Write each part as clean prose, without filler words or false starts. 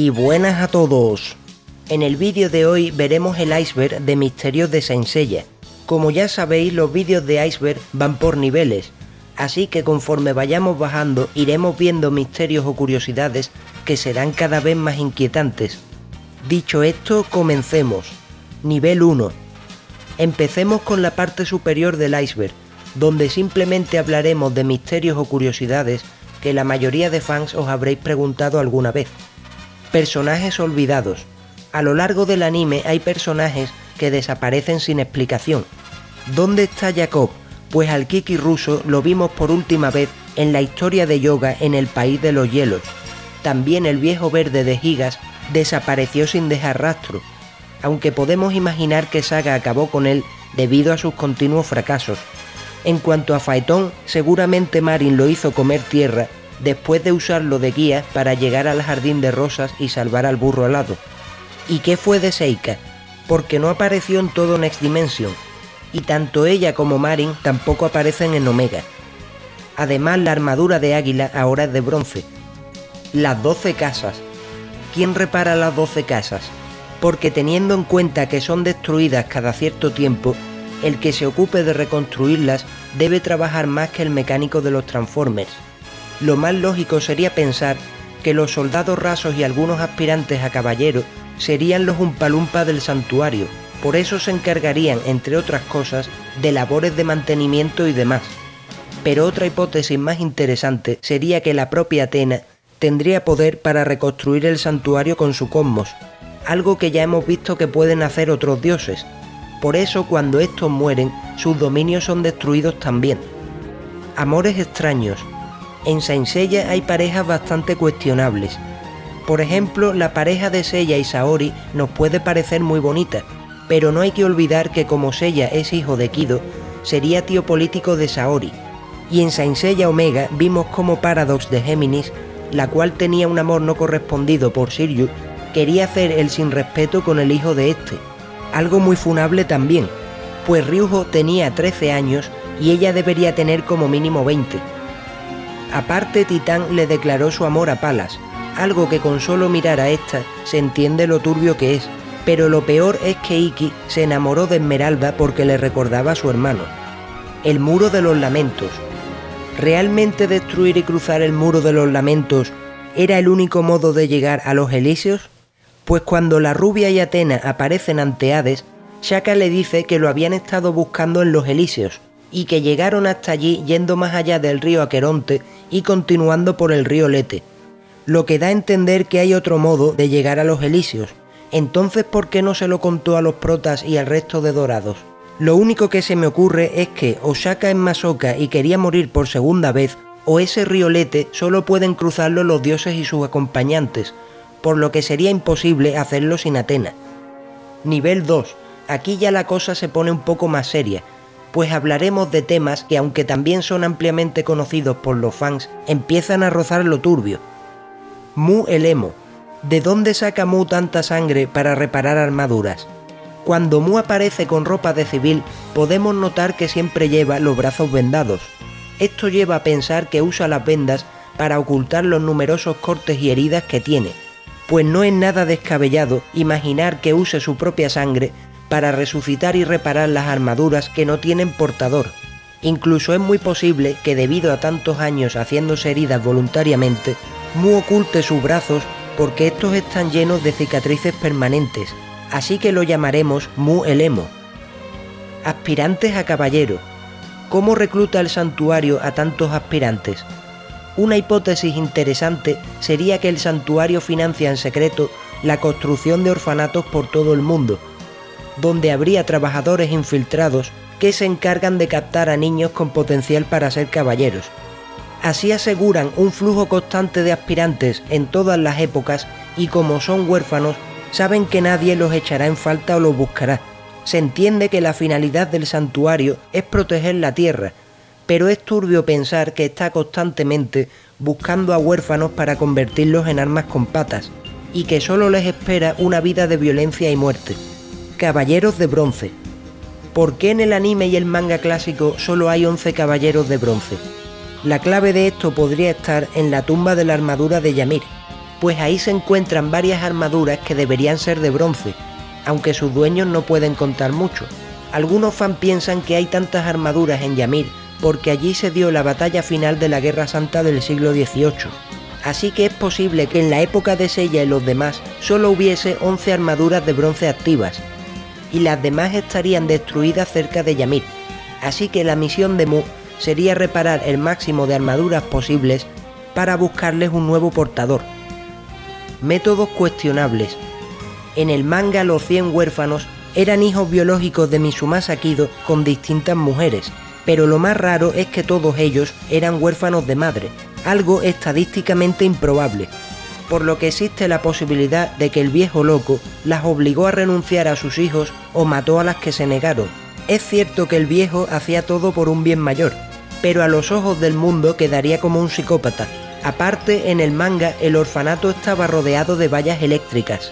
Y buenas a todos. En el vídeo de hoy veremos el iceberg de misterios de Saint Seiya. Como ya sabéis, los vídeos de iceberg van por niveles, así que conforme vayamos bajando iremos viendo misterios o curiosidades que serán cada vez más inquietantes. Dicho esto, comencemos. Nivel 1. Empecemos con la parte superior del iceberg, donde simplemente hablaremos de misterios o curiosidades que la mayoría de fans os habréis preguntado alguna vez. Personajes olvidados. A lo largo del anime hay personajes que desaparecen sin explicación. ¿Dónde está Jacob? Pues al Kiki ruso lo vimos por última vez en la historia de Yoga en el País de los Hielos. También el viejo verde de Gigas desapareció sin dejar rastro, aunque podemos imaginar que Saga acabó con él debido a sus continuos fracasos. En cuanto a Phaeton, seguramente Marin lo hizo comer tierra después de usarlo de guía para llegar al jardín de rosas y salvar al burro alado. ¿Y qué fue de Seika? Porque no apareció en todo Next Dimension, y tanto ella como Marin tampoco aparecen en Omega. Además, la armadura de águila ahora es de bronce. Las 12 casas. ¿Quién repara las 12 casas? Porque teniendo en cuenta que son destruidas cada cierto tiempo, el que se ocupe de reconstruirlas debe trabajar más que el mecánico de los Transformers. Lo más lógico sería pensar que los soldados rasos y algunos aspirantes a caballeros serían los Umpalumpa del santuario, por eso se encargarían, entre otras cosas, de labores de mantenimiento y demás. Pero otra hipótesis más interesante sería que la propia Athena tendría poder para reconstruir el santuario con su cosmos, algo que ya hemos visto que pueden hacer otros dioses. Por eso cuando estos mueren, sus dominios son destruidos también. Amores extraños. En Saint Seiya hay parejas bastante cuestionables. Por ejemplo, la pareja de Seiya y Saori nos puede parecer muy bonita, pero no hay que olvidar que como Seiya es hijo de Kido, sería tío político de Saori. Y en Saint Seiya Omega vimos como Paradox de Géminis, la cual tenía un amor no correspondido por Shiryu, quería hacer el sin respeto con el hijo de este. Algo muy funable también, pues Ryuho tenía 13 años y ella debería tener como mínimo 20. Aparte, Titán le declaró su amor a Palas, algo que con solo mirar a esta se entiende lo turbio que es, pero lo peor es que Ikki se enamoró de Esmeralda porque le recordaba a su hermano. El Muro de los Lamentos. ¿Realmente destruir y cruzar el Muro de los Lamentos era el único modo de llegar a los Elíseos? Pues cuando la rubia y Athena aparecen ante Hades, Shaka le dice que lo habían estado buscando en los Elíseos, y que llegaron hasta allí yendo más allá del río Aqueronte y continuando por el río Lete, lo que da a entender que hay otro modo de llegar a los Elíseos. Entonces, ¿por qué no se lo contó a los protas y al resto de dorados? Lo único que se me ocurre es que o Shaka es masoca y quería morir por segunda vez, o ese río Lete solo pueden cruzarlo los dioses y sus acompañantes, por lo que sería imposible hacerlo sin Athena. Nivel 2. Aquí ya la cosa se pone un poco más seria, pues hablaremos de temas que, aunque también son ampliamente conocidos por los fans, empiezan a rozar lo turbio. Mu el Emo. ¿De dónde saca Mu tanta sangre para reparar armaduras? Cuando Mu aparece con ropa de civil, podemos notar que siempre lleva los brazos vendados. Esto lleva a pensar que usa las vendas para ocultar los numerosos cortes y heridas que tiene, pues no es nada descabellado imaginar que use su propia sangre para resucitar y reparar las armaduras que no tienen portador. Incluso es muy posible que debido a tantos años haciéndose heridas voluntariamente, Mu oculte sus brazos porque estos están llenos de cicatrices permanentes, así que lo llamaremos Mu el Emo. Aspirantes a caballero. ¿Cómo recluta el santuario a tantos aspirantes? Una hipótesis interesante sería que el santuario financia en secreto la construcción de orfanatos por todo el mundo, donde habría trabajadores infiltrados que se encargan de captar a niños con potencial para ser caballeros. Así aseguran un flujo constante de aspirantes en todas las épocas y como son huérfanos, saben que nadie los echará en falta o los buscará. Se entiende que la finalidad del santuario es proteger la tierra, pero es turbio pensar que está constantemente buscando a huérfanos para convertirlos en armas con patas, y que solo les espera una vida de violencia y muerte. Caballeros de bronce. ¿Por qué en el anime y el manga clásico solo hay 11 caballeros de bronce? La clave de esto podría estar en la tumba de la armadura de Ymir, pues ahí se encuentran varias armaduras que deberían ser de bronce, aunque sus dueños no pueden contar mucho. Algunos fans piensan que hay tantas armaduras en Ymir porque allí se dio la batalla final de la Guerra Santa del siglo XVIII. Así que es posible que en la época de Seiya y los demás solo hubiese 11 armaduras de bronce activas, y las demás estarían destruidas cerca de Ymir. Así que la misión de Mu sería reparar el máximo de armaduras posibles para buscarles un nuevo portador. Métodos cuestionables. En el manga los 100 huérfanos eran hijos biológicos de Mizumasa Kido con distintas mujeres, pero lo más raro es que todos ellos eran huérfanos de madre, algo estadísticamente improbable, por lo que existe la posibilidad de que el viejo loco las obligó a renunciar a sus hijos o mató a las que se negaron. Es cierto que el viejo hacía todo por un bien mayor, pero a los ojos del mundo quedaría como un psicópata. Aparte, en el manga el orfanato estaba rodeado de vallas eléctricas,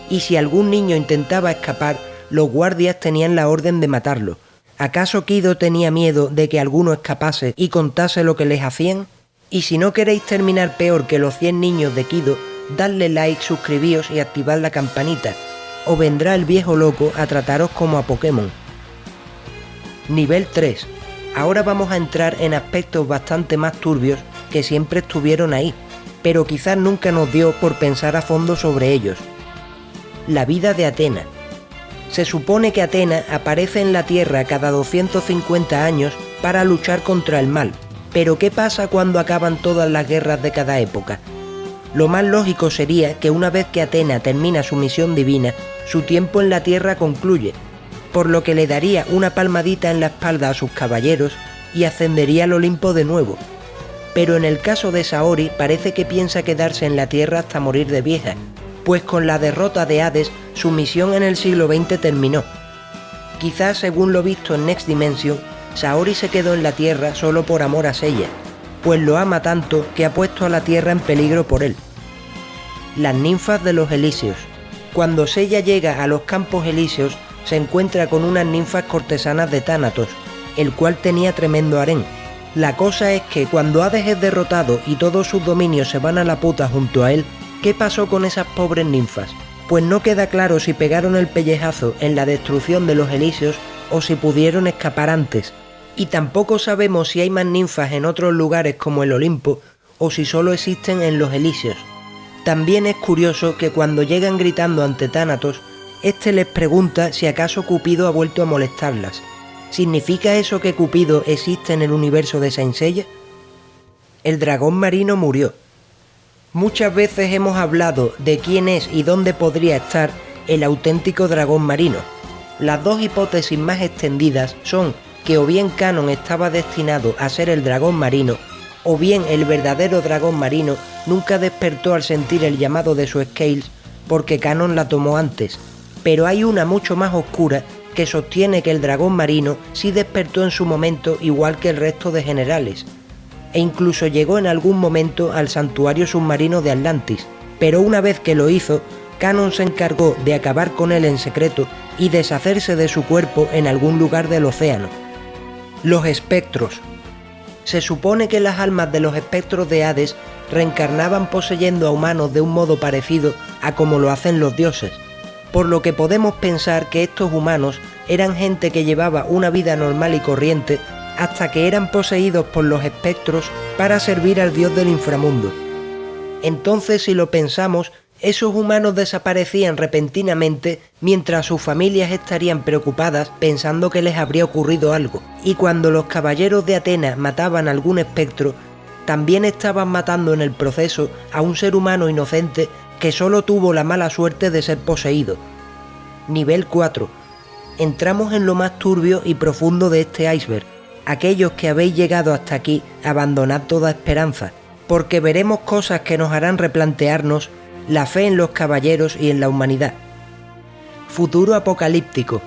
y si algún niño intentaba escapar, los guardias tenían la orden de matarlo. ¿Acaso Kido tenía miedo de que alguno escapase y contase lo que les hacían? Y si no queréis terminar peor que los 100 niños de Kido, dadle like, suscribíos y activad la campanita, o vendrá el viejo loco a trataros como a Pokémon. Nivel 3. Ahora vamos a entrar en aspectos bastante más turbios que siempre estuvieron ahí, pero quizás nunca nos dio por pensar a fondo sobre ellos. La vida de Athena. Se supone que Athena aparece en la Tierra cada 250 años para luchar contra el mal, pero ¿qué pasa cuando acaban todas las guerras de cada época? Lo más lógico sería que una vez que Athena termina su misión divina, su tiempo en la Tierra concluye, por lo que le daría una palmadita en la espalda a sus caballeros y ascendería al Olimpo de nuevo. Pero en el caso de Saori parece que piensa quedarse en la Tierra hasta morir de vieja, pues con la derrota de Hades su misión en el siglo XX terminó. Quizás, según lo visto en Next Dimension, Saori se quedó en la Tierra solo por amor a Seiya, pues lo ama tanto que ha puesto a la Tierra en peligro por él. Las ninfas de los Elíseos. Cuando Seiya llega a los Campos Elíseos, se encuentra con unas ninfas cortesanas de Thanatos, el cual tenía tremendo harén. La cosa es que cuando Hades es derrotado y todos sus dominios se van a la puta junto a él, ¿qué pasó con esas pobres ninfas? Pues no queda claro si pegaron el pellejazo en la destrucción de los Elíseos o si pudieron escapar antes. Y tampoco sabemos si hay más ninfas en otros lugares como el Olimpo o si solo existen en los Elíseos. También es curioso que cuando llegan gritando ante Thanatos, este les pregunta si acaso Cupido ha vuelto a molestarlas. ¿Significa eso que Cupido existe en el universo de Saint Seiya? El dragón marino murió. Muchas veces hemos hablado de quién es y dónde podría estar el auténtico dragón marino. Las dos hipótesis más extendidas son que o bien Canon estaba destinado a ser el dragón marino, o bien el verdadero dragón marino nunca despertó al sentir el llamado de su Scales porque Canon la tomó antes. Pero hay una mucho más oscura que sostiene que el dragón marino sí despertó en su momento igual que el resto de generales, e incluso llegó en algún momento al santuario submarino de Atlantis, pero una vez que lo hizo, Canon se encargó de acabar con él en secreto y deshacerse de su cuerpo en algún lugar del océano. Los espectros. Se supone que las almas de los espectros de Hades reencarnaban poseyendo a humanos de un modo parecido a como lo hacen los dioses, por lo que podemos pensar que estos humanos eran gente que llevaba una vida normal y corriente hasta que eran poseídos por los espectros para servir al dios del inframundo. Entonces, si lo pensamos, esos humanos desaparecían repentinamente mientras sus familias estarían preocupadas pensando que les habría ocurrido algo, y cuando los caballeros de Atenas mataban a algún espectro, también estaban matando en el proceso a un ser humano inocente que solo tuvo la mala suerte de ser poseído. Nivel 4. Entramos en lo más turbio y profundo de este iceberg. Aquellos que habéis llegado hasta aquí, abandonad toda esperanza, porque veremos cosas que nos harán replantearnos la fe en los caballeros y en la humanidad. Futuro apocalíptico.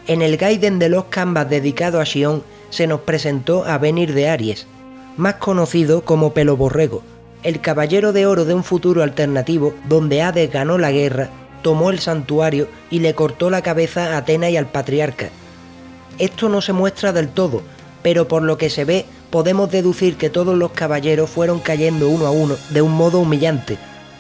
En el Gaiden de los Canvas dedicado a Shion se nos presentó a Venir de Aries, más conocido como Peloborrego, el caballero de oro de un futuro alternativo donde Hades ganó la guerra, tomó el santuario y le cortó la cabeza a Athena y al patriarca. Esto no se muestra del todo, pero por lo que se ve podemos deducir que todos los caballeros fueron cayendo uno a uno de un modo humillante,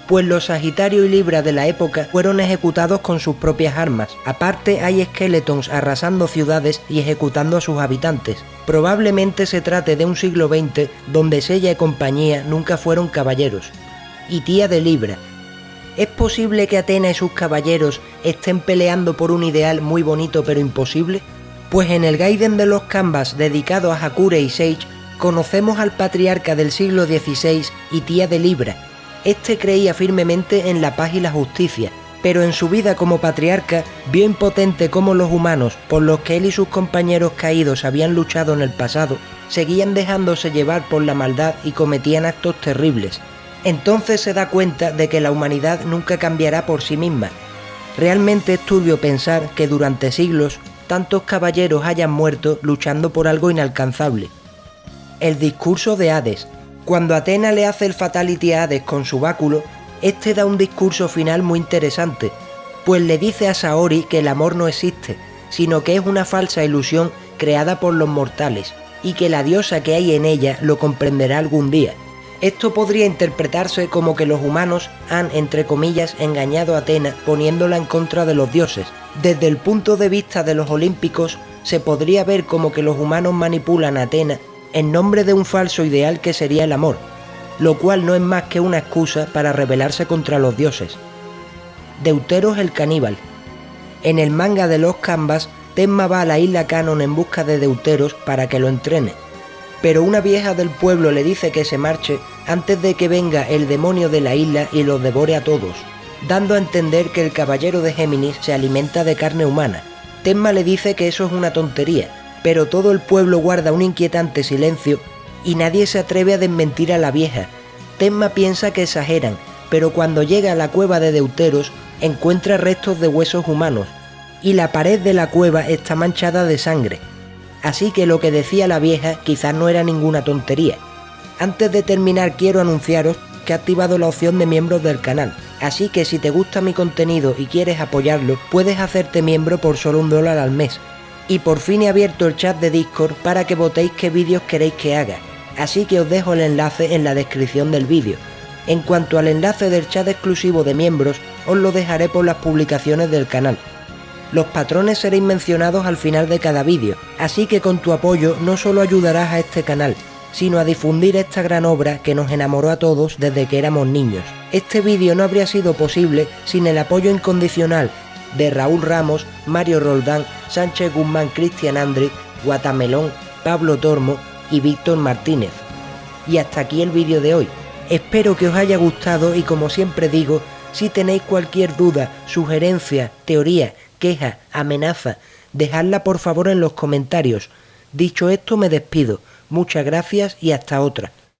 pues los Sagitario y Libra de la época fueron ejecutados con sus propias armas. Aparte hay Skeletons arrasando ciudades y ejecutando a sus habitantes. Probablemente se trate de un siglo XX donde Sella y compañía nunca fueron caballeros. Y Tía de Libra. ¿Es posible que Atena y sus caballeros estén peleando por un ideal muy bonito pero imposible? Pues en el Gaiden de los Canvas dedicado a Hakure y Sage conocemos al patriarca del siglo XVI y Tía de Libra. Este creía firmemente en la paz y la justicia, pero en su vida como patriarca vio impotente cómo los humanos, por los que él y sus compañeros caídos habían luchado en el pasado, seguían dejándose llevar por la maldad y cometían actos terribles. Entonces se da cuenta de que la humanidad nunca cambiará por sí misma. Realmente es turbio pensar que durante siglos tantos caballeros hayan muerto luchando por algo inalcanzable. El discurso de Hades. Cuando Atena le hace el fatality a Hades con su báculo, este da un discurso final muy interesante, pues le dice a Saori que el amor no existe, sino que es una falsa ilusión creada por los mortales, y que la diosa que hay en ella lo comprenderá algún día. Esto podría interpretarse como que los humanos han, entre comillas, engañado a Atena poniéndola en contra de los dioses. Desde el punto de vista de los olímpicos, se podría ver como que los humanos manipulan a Atena en nombre de un falso ideal que sería el amor, lo cual no es más que una excusa para rebelarse contra los dioses. Deuteros el caníbal. En el manga de los Canvas, Tenma va a la isla Canon en busca de Deuteros para que lo entrene, pero una vieja del pueblo le dice que se marche antes de que venga el demonio de la isla y los devore a todos, dando a entender que el caballero de Géminis se alimenta de carne humana. Tenma le dice que eso es una tontería, pero todo el pueblo guarda un inquietante silencio y nadie se atreve a desmentir a la vieja. Tenma piensa que exageran, pero cuando llega a la cueva de Deuteros encuentra restos de huesos humanos, y la pared de la cueva está manchada de sangre. Así que lo que decía la vieja quizás no era ninguna tontería. Antes de terminar quiero anunciaros que he activado la opción de miembros del canal, así que si te gusta mi contenido y quieres apoyarlo, puedes hacerte miembro por solo $1 al mes. Y por fin he abierto el chat de Discord para que votéis qué vídeos queréis que haga, así que os dejo el enlace en la descripción del vídeo. En cuanto al enlace del chat exclusivo de miembros, os lo dejaré por las publicaciones del canal. Los patrones seréis mencionados al final de cada vídeo, así que con tu apoyo no solo ayudarás a este canal, sino a difundir esta gran obra que nos enamoró a todos desde que éramos niños. Este vídeo no habría sido posible sin el apoyo incondicional de Raúl Ramos, Mario Roldán, Sánchez Guzmán, Cristian Andri, Guatamelón, Pablo Tormo y Víctor Martínez. Y hasta aquí el vídeo de hoy. Espero que os haya gustado y como siempre digo, si tenéis cualquier duda, sugerencia, teoría, queja, amenaza, dejadla por favor en los comentarios. Dicho esto me despido, muchas gracias y hasta otra.